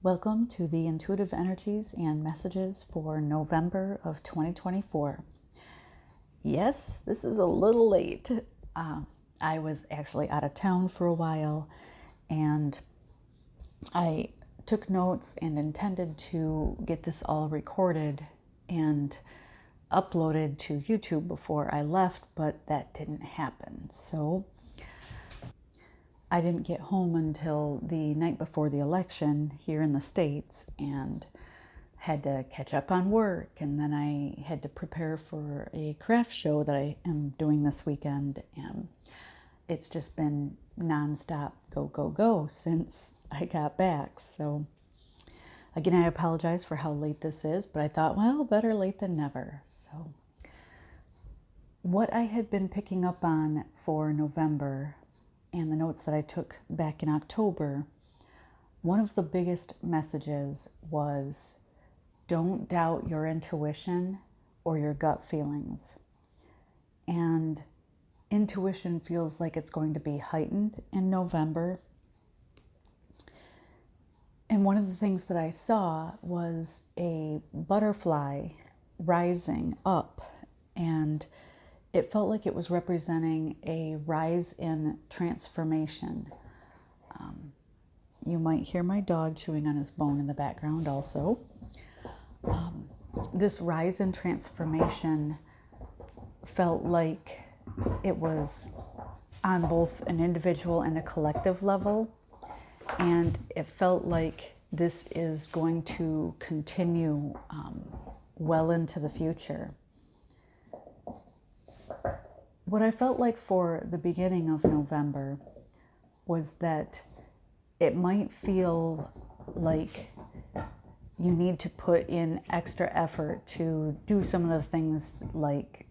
Welcome to the Intuitive Energies and Messages for November of 2024. Yes, this is a little late. I was actually out of town for a while and I took notes and intended to get this all recorded and uploaded to YouTube before I left, but that didn't happen. So I didn't get home until the night before the election here in the States and had to catch up on work. And then I had to prepare for a craft show that I am doing this weekend. And it's just been nonstop go, go, go since I got back. So again, I apologize for how late this is, but I thought, well, better late than never. So what I had been picking up on for November and the notes that I took back in October, one of the biggest messages was don't doubt your intuition or your gut feelings. And intuition feels like it's going to be heightened in November. And one of the things that I saw was a butterfly rising up, and it felt like it was representing a rise in transformation. You might hear my dog chewing on his bone in the background also. This rise in transformation felt like it was on both an individual and a collective level. And it felt like this is going to continue well into the future. What I felt like for the beginning of November was that it might feel like you need to put in extra effort to do some of the things like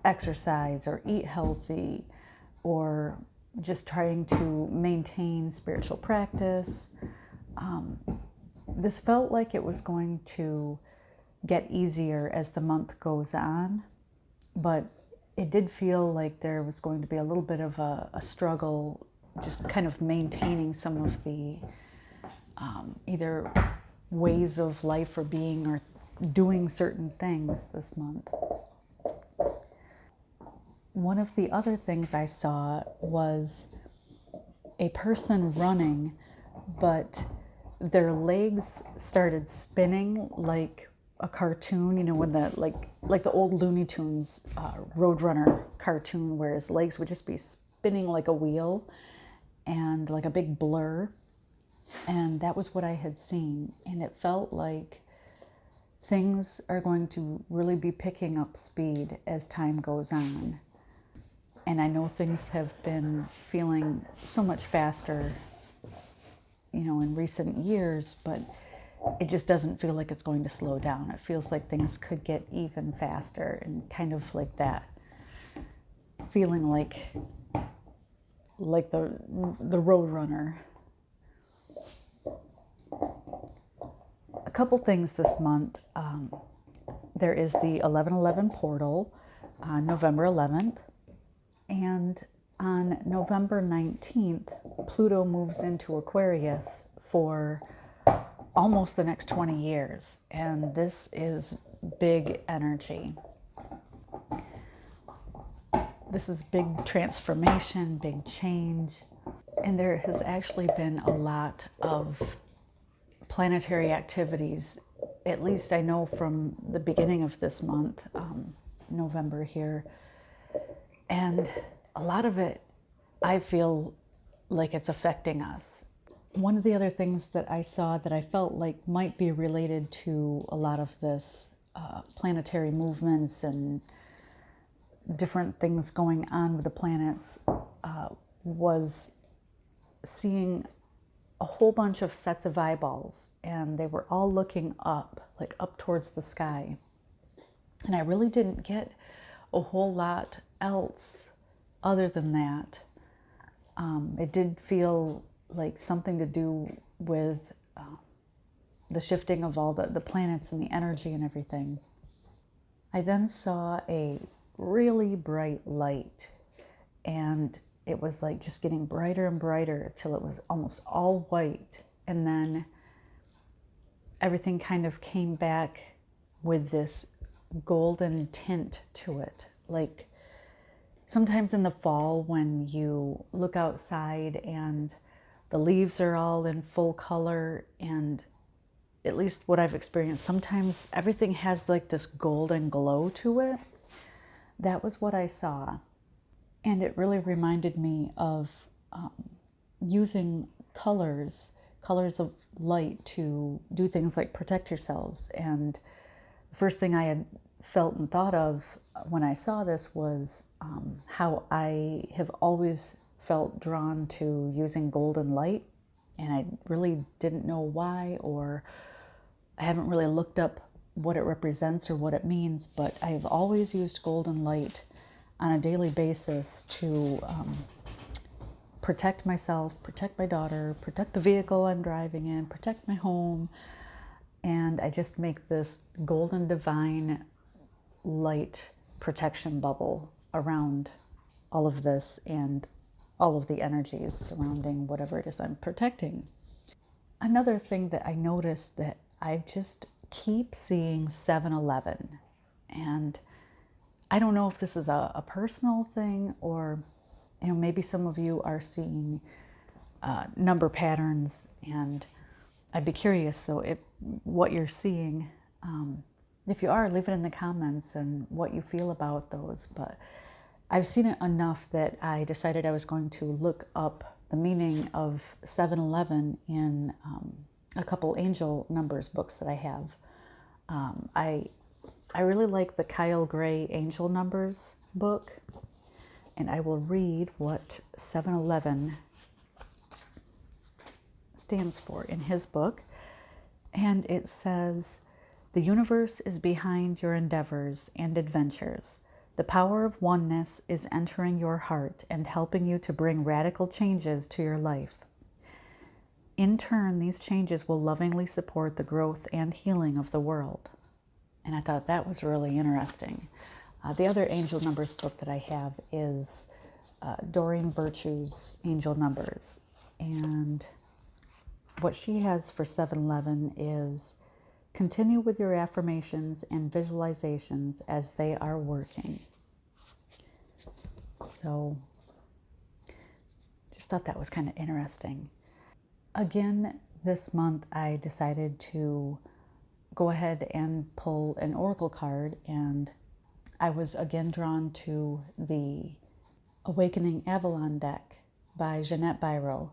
exercise or eat healthy or just trying to maintain spiritual practice. This felt like it was going to get easier as the month goes on, but it did feel like there was going to be a little bit of a struggle just kind of maintaining some of the either ways of life or being or doing certain things this month. One of the other things I saw was a person running, but their legs started spinning like a cartoon, you know, when the like the old Looney Tunes Roadrunner cartoon, where his legs would just be spinning like a wheel and like a big blur. And that was what I had seen, and it felt like things are going to really be picking up speed as time goes on. And I know things have been feeling so much faster, you know, in recent years, but it just doesn't feel like it's going to slow down. It feels like things could get even faster, and kind of like that feeling like the Roadrunner. A couple things this month. There is the 11/11 portal on November 11th. And on November 19th, Pluto moves into Aquarius for almost the next 20 years. And this is big energy. This is big transformation, big change. And there has actually been a lot of planetary activities, at least I know from the beginning of this month, November here. And a lot of it, I feel like it's affecting us. One of the other things that I saw that I felt like might be related to a lot of this planetary movements and different things going on with the planets was seeing a whole bunch of sets of eyeballs, and they were all looking up, like up towards the sky. And I really didn't get a whole lot else other than that. It did feel like something to do with the shifting of all the planets and the energy and everything. I then saw a really bright light, and it was like just getting brighter and brighter till it was almost all white. And then everything kind of came back with this golden tint to it. Like sometimes in the fall when you look outside and the leaves are all in full color, and at least what I've experienced, sometimes everything has like this golden glow to it. That was what I saw. And it really reminded me of using colors of light to do things like protect yourselves. And the first thing I had felt and thought of when I saw this was how I have always felt drawn to using golden light. And I really didn't know why, or I haven't really looked up what it represents or what it means, but I've always used golden light on a daily basis to protect myself, protect my daughter, protect the vehicle I'm driving in, protect my home. And I just make this golden divine light protection bubble around all of this and all of the energies surrounding whatever it is I'm protecting. Another thing that I noticed, that I just keep seeing 7-Eleven. And I don't know if this is a personal thing, or maybe some of you are seeing number patterns, and I'd be curious. So if what you're seeing, if you are, leave it in the comments and what you feel about those. But I've seen it enough that I decided I was going to look up the meaning of 7-Eleven in a couple angel numbers books that I have. I really like the Kyle Gray Angel Numbers book, and I will read what 7-Eleven stands for in his book. And it says, "The universe is behind your endeavors and adventures. The power of oneness is entering your heart and helping you to bring radical changes to your life. In turn, these changes will lovingly support the growth and healing of the world." And I thought that was really interesting. The other angel numbers book that I have is Doreen Virtue's Angel Numbers. And what she has for 7-Eleven is, "Continue with your affirmations and visualizations as they are working." So just thought that was kind of interesting. Again, this month I decided to go ahead and pull an oracle card, and I was again drawn to the Awakening Avalon deck by Jeanette Biro.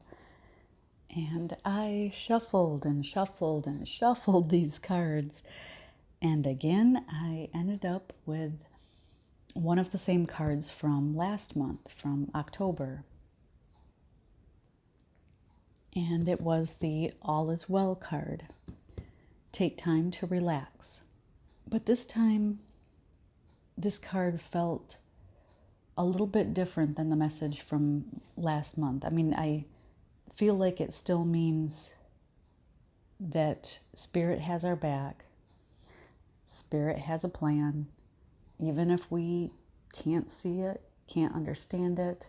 And I shuffled and shuffled and shuffled these cards, and again I ended up with one of the same cards from last month, from October. And it was the All Is Well card. Take time to relax. But this time, this card felt a little bit different than the message from last month. I mean, I feel like it still means that Spirit has our back. Spirit has a plan. Even if we can't see it, can't understand it,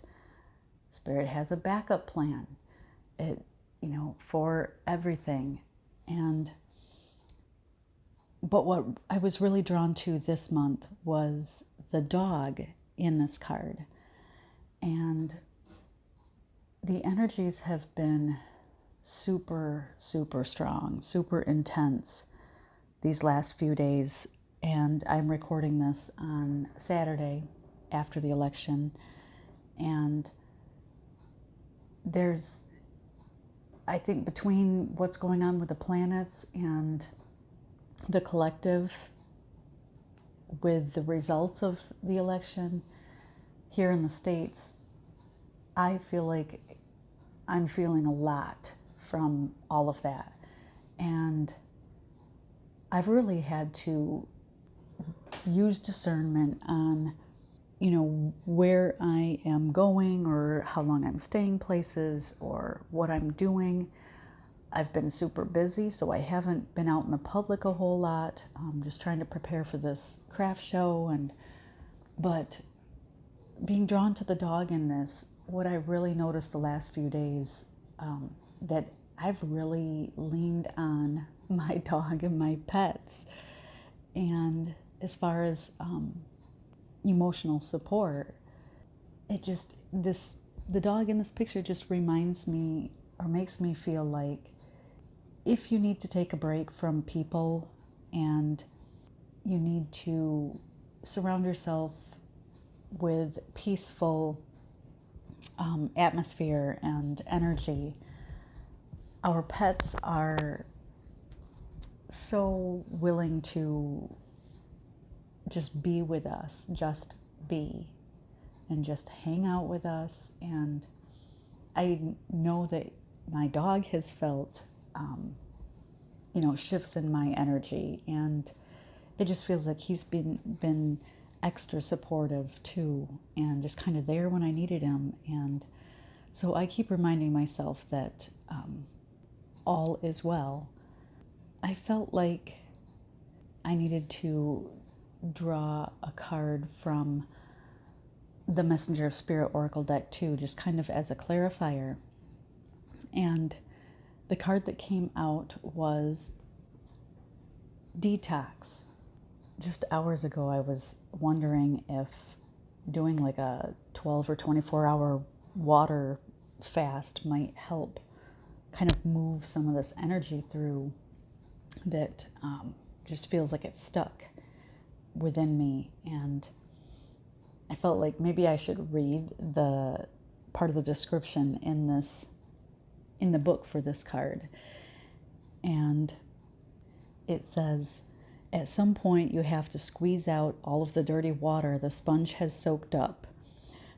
Spirit has a backup plan. For everything. But what I was really drawn to this month was the dog in this card. And the energies have been super, super strong, super intense these last few days. And I'm recording this on Saturday after the election. And there's, I think, between what's going on with the planets and the collective with the results of the election here in the States, I feel like I'm feeling a lot from all of that. And I've really had to use discernment on, where I am going or how long I'm staying places or what I'm doing. I've been super busy, so I haven't been out in the public a whole lot. I'm just trying to prepare for this craft show. But being drawn to the dog in this, what I really noticed the last few days, that I've really leaned on my dog and my pets. And as far as emotional support, the dog in this picture just reminds me or makes me feel like if you need to take a break from people and you need to surround yourself with peaceful atmosphere and energy, our pets are so willing to just be with us, just be, and just hang out with us. And I know that my dog has felt, shifts in my energy, and it just feels like he's been extra supportive too, and just kind of there when I needed him. And so I keep reminding myself that all is well. I felt like I needed to draw a card from the Messenger of Spirit Oracle deck too, just kind of as a clarifier. And the card that came out was detox. Just hours ago, I was wondering if doing like a 12 or 24-hour water fast might help kind of move some of this energy through that just feels like it's stuck within me. And I felt like maybe I should read the part of the description in the book for this card. And it says, at some point you have to squeeze out all of the dirty water the sponge has soaked up.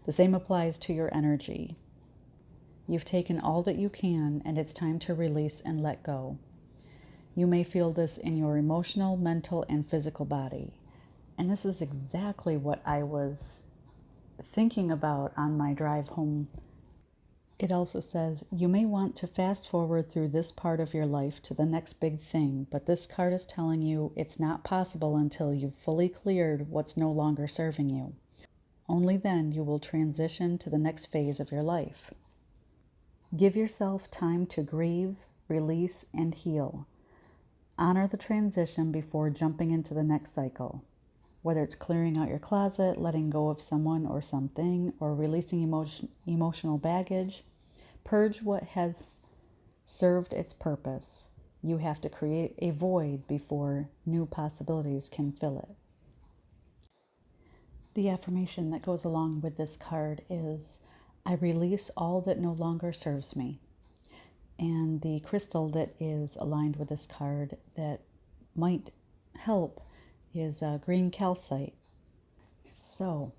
The same applies to your energy. You've taken all that you can, and it's time to release and let go. You may feel this in your emotional, mental, and physical body. And this is exactly what I was thinking about on my drive home. It also says, you may want to fast forward through this part of your life to the next big thing, but this card is telling you it's not possible until you've fully cleared what's no longer serving you. Only then you will transition to the next phase of your life. Give yourself time to grieve, release, and heal. Honor the transition before jumping into the next cycle. Whether it's clearing out your closet, letting go of someone or something, or releasing emotional baggage, purge what has served its purpose. You have to create a void before new possibilities can fill it. The affirmation that goes along with this card is, I release all that no longer serves me. And the crystal that is aligned with this card that might help is green calcite. So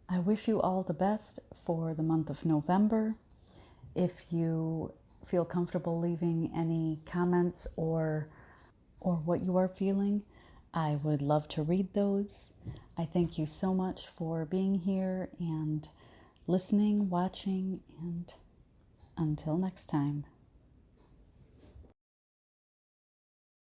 I wish you all the best for the month of November. If you feel comfortable leaving any comments or what you are feeling, I would love to read those. I thank you so much for being here and listening, watching, and until next time.